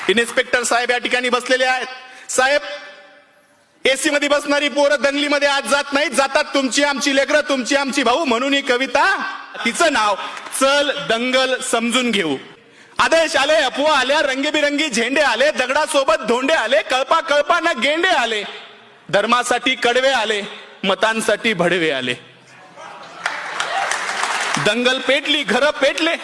Inspector साहेब या ठिकाणी बसलेले आहेत. साहेब, एसी मध्ये बसणारी पोरं दंगलीमध्ये आज जात नाहीत, जातात तुमची आमची लेकरं, तुमची आमची भाऊ. म्हणून ही कविता, तिचं नाव चल दंगल समजून घेऊ. आदेश आले, अफवा आल्या, रंगीबिरंगी झेंडे आले, दगडासोबत धोंडे आले, कळपा कळपा न गेंडे आले, धर्मासाठी कडवे आले, मतांसाठी भडवे आले. दंगल पेटली, घरं पेटले,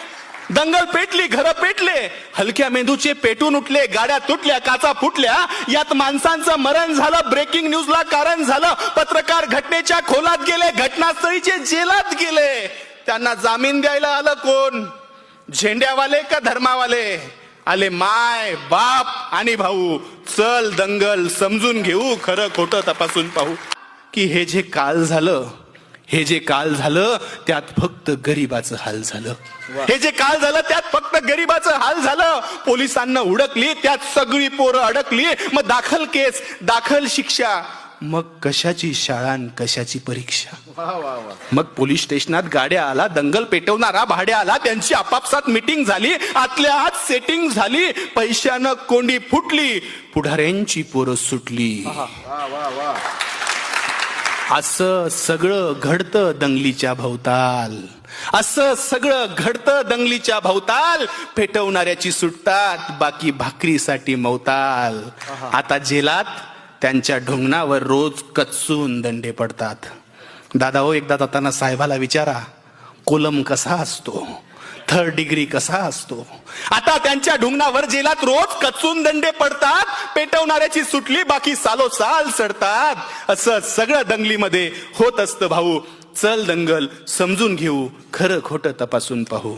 दंगल पेटली, घरं पेटले, हलक्या मेंदूचे पेटून उठले, गाड्या तुटल्या, काचा फुटल्या, यात माणसांचं मरण झालं, ब्रेकिंग न्यूजला कारण झालं, पत्रकार घटनेच्या खोलात गेले, घटनास्थळीचे जेलात गेले. त्यांना जामीन द्यायला आलं कोण? झेंड्यावाले का धर्मावाले? आले माय बाप आणि भाऊ. चल दंगल समजून घेऊ, खरं खोटं तपासून पाहू. की हे जे काल झालं, हे जे काल झालं त्यात फक्त गरिबाचं हाल झालं. हे जे काल झालं त्यात फक्त गरिबाचं हाल झालं. पोलिसांना उडकली, त्यात सगळी पोरं अडकली. मग दाखल केस, दाखल शिक्षा, मग कशाची शाळा आणि कशाची परीक्षा. मग पोलीस स्टेशनात गाड्या आला, दंगल पेटवणारा भाड्या आला, त्यांची आपापसात मीटिंग झाली, आतल्या आत सेटिंग झाली, पैशानं कोंडी फुटली, पुढाऱ्यांची पोरं सुटली. असं सगळं घडतं दंगलीच्या भोवताल, असं सगळं घडतं दंगलीच्या भोवताल. पेटवणाऱ्याची सुटतात, बाकी भाकरीसाठी मवताल. आता जेलात त्यांच्या ढोंगणावर रोज कच्चून दंडे पडतात. दादा हो, एकदा जाताना साहेबाला विचारा, कोलम कसा असतो, थर्ड डिग्री कसा असतो. आता त्यांच्या ढुंगणावर जेलात रोज कचून दंडे पडतात. पेटवणाऱ्याची सुटली, बाकी सालोसाल सडतात. असं सगळं दंगलीमध्ये होत असतं भाऊ. चल दंगल समजून घेऊ, खरं खोटं तपासून पाहू.